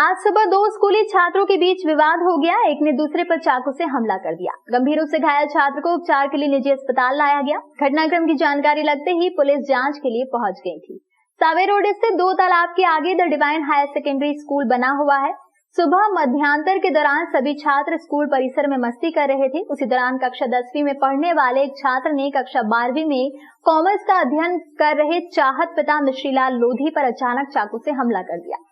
आज सुबह दो स्कूली छात्रों के बीच विवाद हो गया। एक ने दूसरे पर चाकू से हमला कर दिया। गंभीर रूप से घायल छात्र को उपचार के लिए निजी अस्पताल लाया गया। घटनाक्रम की जानकारी लगते ही पुलिस जांच के लिए पहुंच गई थी। सावे रोड स्थित 2 तालाब के आगे the divine higher secondary school बना हुआ है। सुबह मध्यांतर के दौरान सभी छात्र स्कूल परिसर में मस्ती कर रहे थे। उसी दौरान कक्षा 10वीं में पढ़ने वाले एक छात्र ने कक्षा 12वीं में कॉमर्स का अध्ययन कर रहे चाहत पिता मिश्रीलाल लोधी पर अचानक चाकू से हमला कर दिया।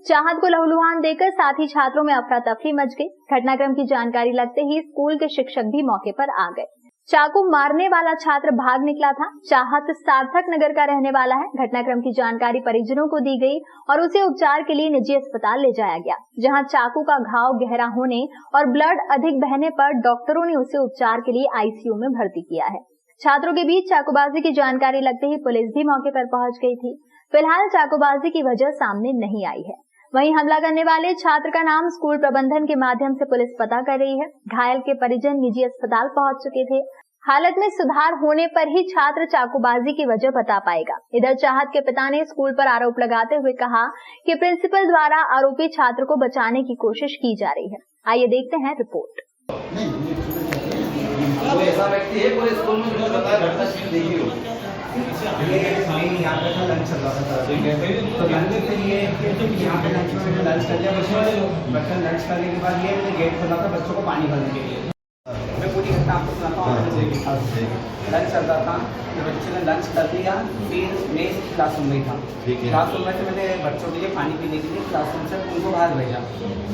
चाहत को लहूलुहान देकर साथ ही छात्रों में अफरा तफरी मच गई। घटनाक्रम की जानकारी लगते ही स्कूल के शिक्षक भी मौके पर आ गए। चाकू मारने वाला छात्र भाग निकला था। चाहत सार्थक नगर का रहने वाला है। घटनाक्रम की जानकारी परिजनों को दी गई और उसे उपचार के लिए निजी अस्पताल ले जाया गया, जहां चाकू का घाव गहरा होने और ब्लड अधिक बहने पर डॉक्टरों ने उसे उपचार के लिए आईसीयू में भर्ती किया है। छात्रों के बीच चाकूबाजी की जानकारी लगते ही पुलिस भी मौके पर पहुंच गई थी। फिलहाल चाकूबाजी की वजह सामने नहीं आई है। वहीं हमला करने वाले छात्र का नाम स्कूल प्रबंधन के माध्यम से पुलिस पता कर रही है। घायल के परिजन निजी अस्पताल पहुंच चुके थे। हालत में सुधार होने पर ही छात्र चाकूबाजी की वजह बता पाएगा। इधर चाहत के पिता ने स्कूल पर आरोप लगाते हुए कहा कि प्रिंसिपल द्वारा आरोपी छात्र को बचाने की कोशिश की जा रही है। आइए देखते हैं रिपोर्ट। ऐसा व्यक्ति है पूरे स्कूल में जो बताया घटना सीन देखी हो। ये यहाँ पे था लंच चल रहा था, तो लंच के लिए यहाँ पे लंच में लंच कर लिया बच्चों ने। लंच करने के बाद ये मैंने गेट खोला था बच्चों को पानी भरने के लिए। मैं पूरी घटना आपको सुनाता हूँ। लंच चल रहा था तो बच्चे ने लंच कर लिया, फिर मैं क्लासरूम में था। क्लासरूम में से मैंने बच्चों के लिए पानी पीने के लिए क्लासरूम से उनको बाहर भेजा।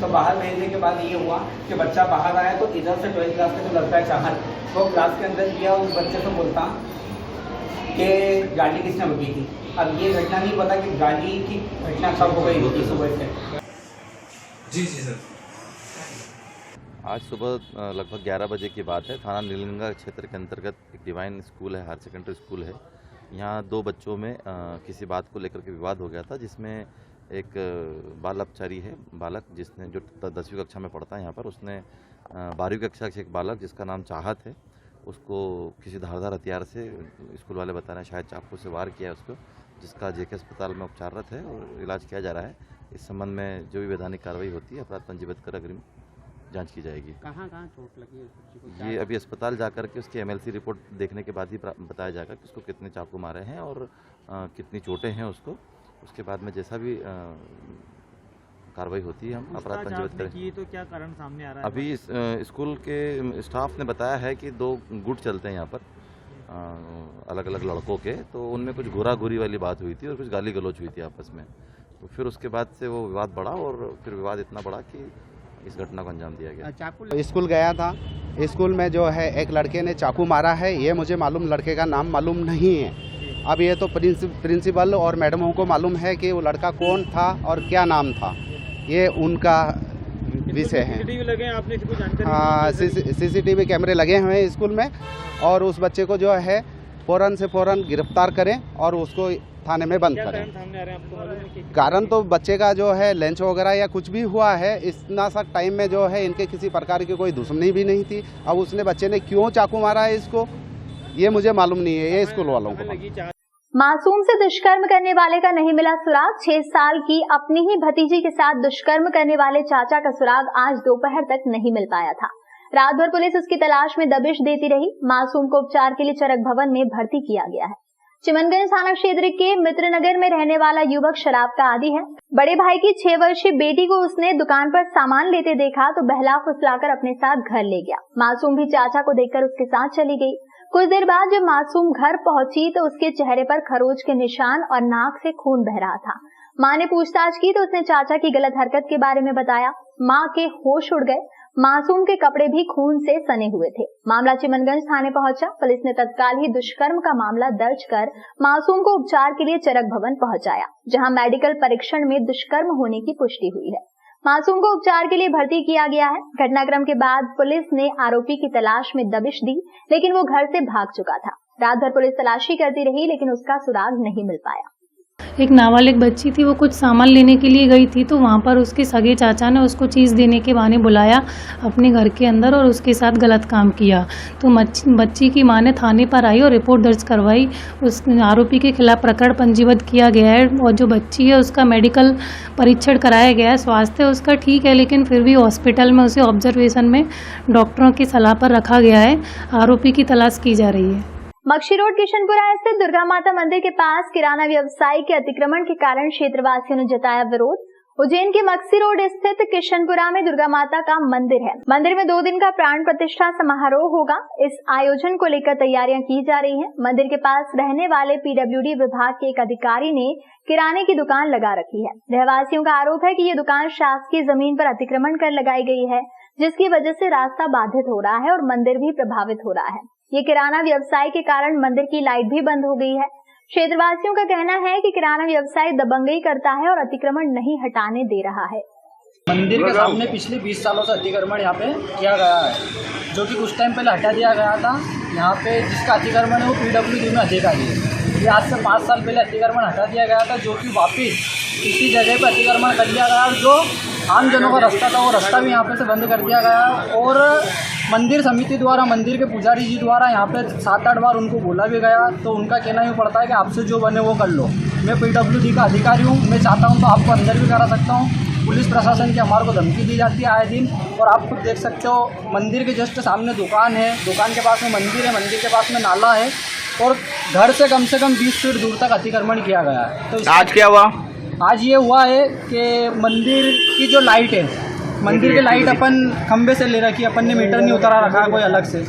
तो बाहर भेजने के बाद ये हुआ कि बच्चा बाहर आया तो इधर से 12th क्लास का जो लड़का है चाहत, वो क्लास के अंदर गया, उस बच्चे से बोलता कि गाड़ी किसने रुकी थी। अब ये घटना नहीं पता कि गाड़ी की घटना कब हो गई होती सुबह से। जी सर। आज सुबह लगभग 11 बजे की बात है। थाना नीलगंगा क्षेत्र के अंतर्गत एक डिवाइन स्कूल है, हायर सेकेंडरी स्कूल है। यहाँ 2 बच्चों में किसी बात को लेकर के विवाद हो गया था, जिसमें एक बाल अपचारी है बालक, जिसने जो 10वीं कक्षा में पढ़ता है यहाँ पर, उसने 12वीं कक्षा से एक बालक जिसका नाम चाहत है, उसको किसी धारदार हथियार से, स्कूल वाले बता रहे हैं शायद चाकू से वार किया है उसको, जिसका जेके अस्पताल में उपचाररत है और इलाज किया जा रहा है। इस संबंध में जो भी वैधानिक कार्रवाई होती है अपराध पंजीबद्ध कर अग्रिम जांच की जाएगी। कहाँ चोट लगी है उस बच्चे को? ये अभी अस्पताल जाकर के उसकी MLC रिपोर्ट देखने के बाद ही बताया जाएगा कि उसको कितने चाकू मारे हैं और कितनी चोटें हैं उसको। उसके बाद में जैसा भी कार्रवाई होती है हम अपराध पंजीबद्ध करें। तो क्या कारण सामने आ रहा है? अभी स्कूल के स्टाफ ने बताया है कि 2 गुट चलते हैं यहाँ पर अलग अलग लड़कों के, तो उनमें कुछ घूरा घूरी वाली बात हुई थी और कुछ गाली गलौज हुई थी आपस में। तो फिर उसके बाद से वो विवाद बढ़ा और फिर विवाद इतना बढ़ा कि इस घटना को अंजाम दिया गया। स्कूल गया था, स्कूल में जो है एक लड़के ने चाकू मारा है। ये मुझे मालूम, लड़के का नाम मालूम नहीं है। अब ये तो प्रिंसिपल और मैडमों को मालूम है कि वो लड़का कौन था और क्या नाम था, ये उनका विषय है। हाँ, CCTV कैमरे लगे हुए हैं स्कूल में और उस बच्चे को जो है फौरन से फौरन गिरफ्तार करें और उसको थाने में बंद करें। कारण तो बच्चे का जो है लंच वगैरह या कुछ भी हुआ है, इतना सा टाइम में जो है इनके किसी प्रकार की कोई दुश्मनी भी नहीं थी। अब उसने बच्चे ने क्यों चाकू मारा है इसको, ये मुझे मालूम नहीं है, ये स्कूल वालों को। मासूम से दुष्कर्म करने वाले का नहीं मिला सुराग। 6 साल की अपनी ही भतीजी के साथ दुष्कर्म करने वाले चाचा का सुराग आज दोपहर तक नहीं मिल पाया था। रात भर पुलिस उसकी तलाश में दबिश देती रही। मासूम को उपचार के लिए चरक भवन में भर्ती किया गया है। चिमनगंज थाना क्षेत्र के मित्रनगर में रहने वाला युवक शराब का आदी है। बड़े भाई की 6 वर्षीय बेटी को उसने दुकान पर सामान लेते देखा तो बहला फुसलाकर अपने साथ घर ले गया। मासूम भी चाचा को देखकर उसके साथ चली गई। कुछ देर बाद जब मासूम घर पहुंची तो उसके चेहरे पर खरोच के निशान और नाक से खून बह रहा था। मां ने पूछताछ की तो उसने चाचा की गलत हरकत के बारे में बताया। मां के होश उड़ गए। मासूम के कपड़े भी खून से सने हुए थे। मामला चिमनगंज थाने पहुंचा। पुलिस ने तत्काल ही दुष्कर्म का मामला दर्ज कर मासूम को उपचार के लिए चरक भवन पहुंचाया, जहां मेडिकल परीक्षण में दुष्कर्म होने की पुष्टि हुई है। मासूम को उपचार के लिए भर्ती किया गया है। घटनाक्रम के बाद पुलिस ने आरोपी की तलाश में दबिश दी, लेकिन वो घर से भाग चुका था। रात भर पुलिस तलाशी करती रही, लेकिन उसका सुराग नहीं मिल पाया। एक नाबालिग बच्ची थी, वो कुछ सामान लेने के लिए गई थी, तो वहाँ पर उसके सगे चाचा ने उसको चीज़ देने के बहाने बुलाया अपने घर के अंदर और उसके साथ गलत काम किया। तो बच्ची की माँ ने थाने पर आई और रिपोर्ट दर्ज करवाई। उस आरोपी के खिलाफ प्रकरण पंजीबद्ध किया गया है और जो बच्ची है उसका मेडिकल परीक्षण कराया गया है। स्वास्थ्य उसका ठीक है, लेकिन फिर भी हॉस्पिटल में उसे ऑब्जर्वेशन में डॉक्टरों की सलाह पर रखा गया है। आरोपी की तलाश की जा रही है। मक्षी रोड किशनपुरा स्थित दुर्गा माता मंदिर के पास किराना व्यवसायी के अतिक्रमण के कारण क्षेत्रवासियों ने जताया विरोध। उज्जैन के मक्षी रोड स्थित किशनपुरा में दुर्गा माता का मंदिर है। मंदिर में 2 दिन का प्राण प्रतिष्ठा समारोह होगा। इस आयोजन को लेकर तैयारियां की जा रही हैं। मंदिर के पास रहने वाले पीडब्ल्यूडी विभाग के एक अधिकारी ने किराने की दुकान लगा रखी है। रहवासियों का आरोप है कि ये दुकान शासकीय जमीन पर अतिक्रमण कर लगाई गई है, जिसकी वजह से रास्ता बाधित हो रहा है और मंदिर भी प्रभावित हो रहा है। ये किराना व्यवसाय के कारण मंदिर की लाइट भी बंद हो गई है। क्षेत्रवासियों का कहना है कि किराना व्यवसाय दबंगई करता है और अतिक्रमण नहीं हटाने दे रहा है। मंदिर के सामने पिछले 20 सालों से अतिक्रमण यहाँ पे किया गया है, जो कि कुछ टाइम पहले हटा दिया गया था। यहाँ पे जिसका अतिक्रमण है वो पीडब्ल्यूडी में अधिकारी है। ये आज से 5 साल पहले अतिक्रमण हटा दिया गया था, जो कि वापिस इसी जगह पर अतिक्रमण कर दिया गया और जो आम जनों का रास्ता था वो रास्ता भी यहाँ पे से बंद कर दिया गया। और मंदिर समिति द्वारा, मंदिर के पुजारी जी द्वारा यहाँ पे 7-8 बार उनको बोला भी गया, तो उनका कहना यूँ पड़ता है कि आपसे जो बने वो कर लो। मैं पीडब्ल्यूडी का अधिकारी हूँ, मैं चाहता हूँ तो आपको अंदर भी करा सकता हूँ। पुलिस प्रशासन की हमारे को धमकी दी जाती है आए दिन, और आप खुद देख सकते हो मंदिर के जस्ट सामने दुकान है, दुकान के पास में मंदिर है, मंदिर के पास में नाला है और घर से कम 20 फीट दूर तक अतिक्रमण किया गया है। तो आज क्या हुआ? आज ये हुआ है कि मंदिर की जो लाइट है, मंदिर की लाइट अपन खंबे से ले रखी है, अपन ने मीटर नहीं उतारा रखा कोई अलग से,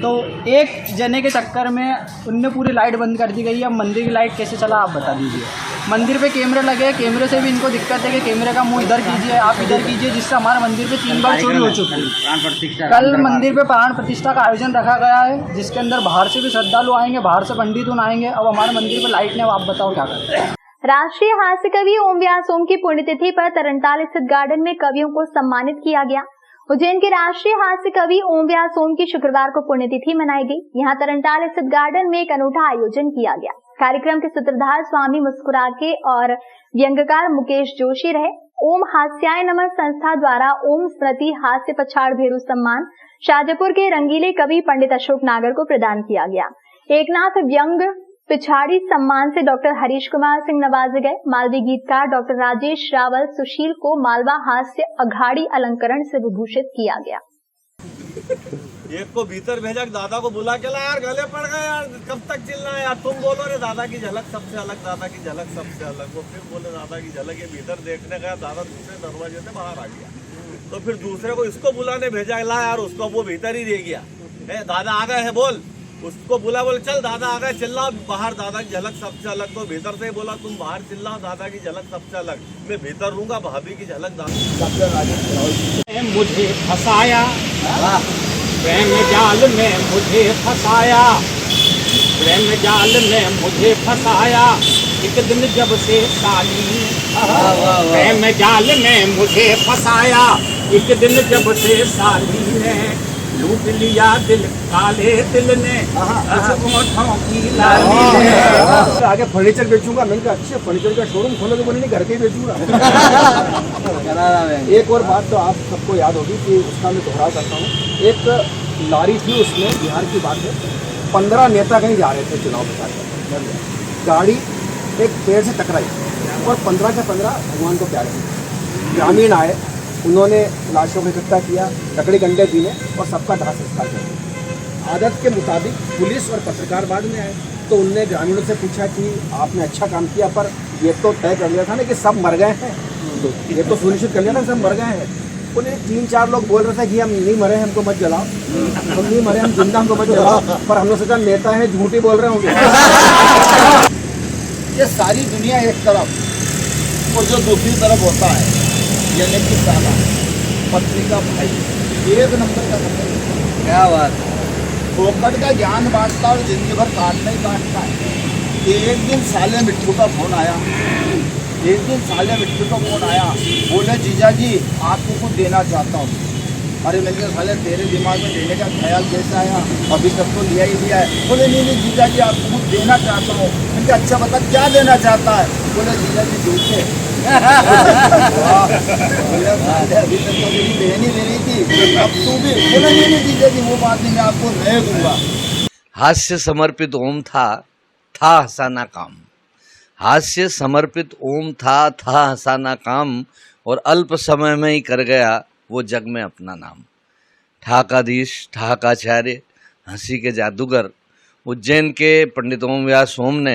तो एक जने के चक्कर में उनने पूरी लाइट बंद कर दी गई है। अब मंदिर की लाइट कैसे चला आप बता दीजिए। मंदिर पे कैमरे लगे हैं, कैमरे से भी इनको दिक्कत है कि कैमरे का मुंह इधर कीजिए, आप इधर कीजिए, जिससे हमारे मंदिर पे 3 बार चोरी हो चुकी है। कल मंदिर पे प्राण प्रतिष्ठा का आयोजन रखा गया है, जिसके अंदर बाहर से भी श्रद्धालु आएंगे, बाहर से पंडित आएंगे। अब हमारे मंदिर पे लाइट ने, आप बताओ क्या करें। राष्ट्रीय हास्य कवि ओम व्यास ओम की पुण्यतिथि पर तरनताल स्थित गार्डन में कवियों को सम्मानित किया गया। उज्जैन के राष्ट्रीय हास्य कवि ओम व्यास ओम की शुक्रवार को पुण्यतिथि मनाई गई। यहाँ तरनताल स्थित गार्डन में एक अनूठा आयोजन किया गया। कार्यक्रम के सूत्रधार स्वामी मुस्कुराके और व्यंग्यकार मुकेश जोशी रहे। ओम हास्याय नमः संस्था द्वारा ओम स्मृति हास्य पछाड़ भेरू सम्मान शाहजपुर के रंगीले कवि पंडित अशोक नागर को प्रदान किया गया। एकनाथ व्यंग पिछाड़ी सम्मान से डॉक्टर हरीश कुमार सिंह नवाजे गए। मालवी गीतकार डॉक्टर राजेश रावल सुशील को मालवा हास्य अघाड़ी अलंकरण से विभूषित किया गया। एक को भीतर भेजा, दादा को बुला के ला, यार गले पड़ गए यार, कब तक चिल्ला यार, तुम बोलो रे दादा की झलक सबसे अलग, दादा की झलक सबसे अलग। वो फिर बोले दादा की झलक, ये भीतर देखने गया, दादा दूसरे दरवाजे से बाहर आ गया। तो फिर दूसरे को इसको बुलाने भेजा, ला यार, उसको वो भीतर ही रह गया। दादा आ गए है बोल, उसको बोला, बोले चल दादा आ गए, चिल्लाओ बाहर, दादा की झलक सबसे अलग। तो भीतर से बोला तुम बाहर चिल्लाओ, दादा की झलक सबसे अलग, मैं भीतर रहूंगा, भाभी की झलक दादा। मुझे फंसाया प्रेम जाल में, मुझे फंसाया प्रेम जाल में, मुझे फंसाया एक दिन जब से साली, प्रेम जाल में मुझे फंसाया एक दिन जब से साली ने लूट लिया दिल, काले दिल ने आगे फर्नीचर बेचूंगा। मैंने कहा अच्छे फर्नीचर का शोरूम खोलो, तो बोले नहीं घर के ही बेचूंगा। एक और बात तो आप सबको याद होगी कि उसका मैं दोहरा करता हूँ। एक लॉरी थी, उसमें बिहार की बात है, 15 नेता कहीं जा रहे थे चुनाव प्रचार करने, गाड़ी एक पेड़ से टकराई और 15 के 15 भगवान को प्यारे। ग्रामीण आए, उन्होंने लाशों को इकट्ठा किया, लकड़ी गंडे दिए और सबका दाह संस्कार किया। आदत के मुताबिक पुलिस और पत्रकार बाद में आए, तो उनने ग्रामीणों से पूछा कि आपने अच्छा काम किया, पर ये तो तय कर लिया था ना कि सब मर गए हैं, तो ये तो सुनिश्चित कर लिया था सब मर गए हैं। उन्हें 3-4 लोग बोल रहे थे कि हम नहीं मरे, हमको मत जलाओ, हम नहीं मरे, हम जिंदा, हमको मत जलाओ, पर हम लोग सोचा नेता है, झूठी बोल रहे होंगे। ये सारी दुनिया एक तरफ और जो दूसरी तरफ होता है, यानी कि साला पत्नी का भाई, 1 नंबर का नंबर। क्या बात है। फोकट का ज्ञान बांटता और जिंदगी भर काटना ही काटता है। एक दिन साले मिट्टू का फोन आया, बोले जीजा जी आपको कुछ देना चाहता हूँ। अरे मैंने कहा साले तेरे दिमाग में देने का ख्याल कैसा आया, अभी तक तो लिया ही लिया है। बोले नहीं जीजा जी आपको कुछ देना चाहता हूँ। मैंने कहा अच्छा बता क्या देना चाहता है। बोले जीजा जी जूते। अभी तक तो मेरी बहन ही दे रही थी, अब तू भी। बोले नहीं जीजा जी वो बात नहीं, मैं आपको नए दूंगा। हास्य समर्पित ओम था हंसाना काम। हास्य समर्पित ओम था हंसाना काम, और अल्प समय में ही कर गया वो जग में अपना नाम। ठहाकाधीश, ठहाकाचार्य, हंसी के जादूगर उज्जैन के पंडित ओम व्यास ओम ने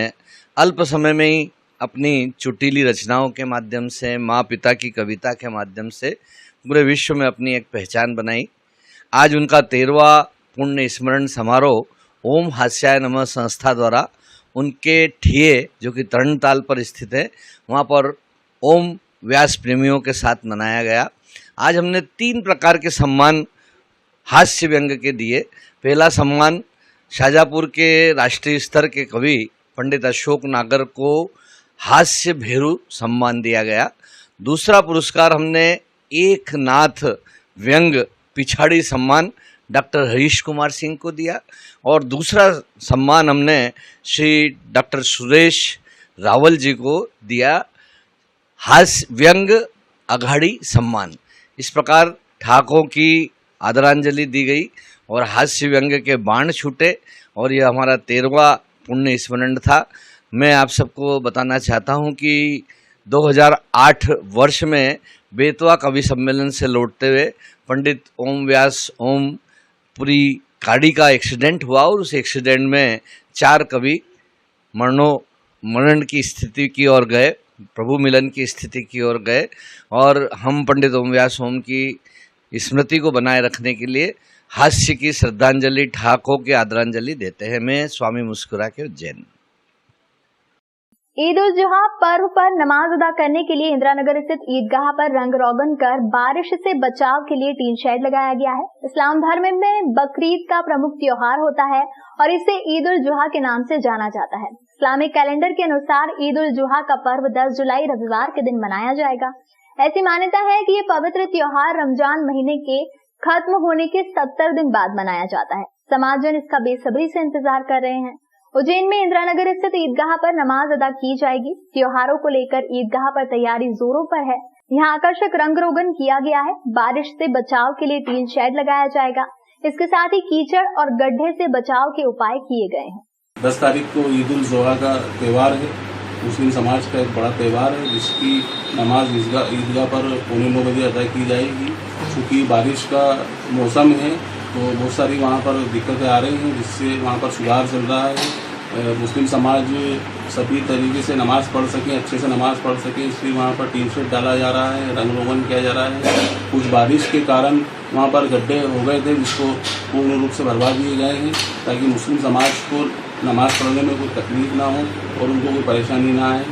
अल्प समय में ही अपनी चुटीली रचनाओं के माध्यम से, माँ पिता की कविता के माध्यम से पूरे विश्व में अपनी एक पहचान बनाई। आज उनका 13वां पुण्य स्मरण समारोह ओम हास्याय नमः संस्था द्वारा उनके ठिये जो कि तरणताल पर स्थित है, वहाँ पर ओम व्यास प्रेमियों के साथ मनाया गया। आज हमने 3 प्रकार के सम्मान हास्य व्यंग के दिए। पहला सम्मान शाजापुर के राष्ट्रीय स्तर के कवि पंडित अशोक नागर को हास्य भेरू सम्मान दिया गया। दूसरा पुरस्कार हमने एक नाथ व्यंग पिछाड़ी सम्मान डॉक्टर हरीश कुमार सिंह को दिया, और दूसरा सम्मान हमने श्री डॉक्टर सुरेश रावल जी को दिया, हास्य व्यंग अघाड़ी सम्मान। इस प्रकार ठाकों की आदरांजलि दी गई और हास्य व्यंग के बाण छूटे, और यह हमारा 13वां पुण्य स्मरण था। मैं आप सबको बताना चाहता हूं कि 2008 वर्ष में बेतवा कवि सम्मेलन से लौटते हुए पंडित ओम व्यास ओम पुरी गाड़ी का एक्सीडेंट हुआ, और उस एक्सीडेंट में 4 कवि मरण की स्थिति की ओर गए, प्रभु मिलन की स्थिति की ओर गए, और हम पंडित ओम व्यास ओम की स्मृति को बनाए रखने के लिए हास्य की श्रद्धांजलि, ठाकों की आदरांजलि देते हैं। मैं स्वामी मुस्कुरा के उज्जैन। ईद उल जुहा पर्व पर नमाज अदा करने के लिए इंदिरानगर स्थित ईदगाह पर रंग रोगन कर बारिश से बचाव के लिए टीन शेड लगाया गया है। इस्लाम धर्म में बकरीद का प्रमुख त्योहार होता है और इसे ईद उल जुहा के नाम से जाना जाता है। इस्लामिक कैलेंडर के अनुसार ईद उल जुहा का पर्व 10 जुलाई रविवार के दिन मनाया जाएगा। ऐसी मान्यता है कि ये पवित्र त्योहार रमजान महीने के खत्म होने के 70 दिन बाद मनाया जाता है। समाजजन इसका बेसब्री से इंतजार कर रहे हैं। उज्जैन में इंदिरानगर स्थित ईदगाह पर नमाज अदा की जाएगी। त्योहारों को लेकर ईदगाह पर तैयारी जोरों पर है। यहाँ आकर्षक रंग रोगन किया गया है। बारिश से बचाव के लिए टीन शेड लगाया जाएगा। इसके साथ ही कीचड़ और गड्ढे से बचाव के उपाय किए गए हैं। 10 तारीख को ईद उल जुहा का त्यौहार है। मुस्लिम समाज का एक बड़ा त्यौहार है, जिसकी नमाज ईदगाह पर 9:15 बजे अदा की जाएगी। चूँकि बारिश का मौसम है तो बहुत सारी वहाँ पर दिक्कतें आ रही हैं, जिससे वहाँ पर सुधार चल रहा है। मुस्लिम समाज सभी तरीके से नमाज़ पढ़ सकें, अच्छे से नमाज़ पढ़ सकें, इसलिए वहाँ पर टीन शेड डाला जा रहा है, रंग रोगन किया जा रहा है। कुछ बारिश के कारण वहाँ पर गड्ढे हो गए थे, जिसको पूर्ण रूप से भरवा दिए गए हैं, ताकि मुस्लिम समाज को नमाज़ पढ़ने में कोई तकलीफ ना हो और उनको कोई परेशानी ना आए।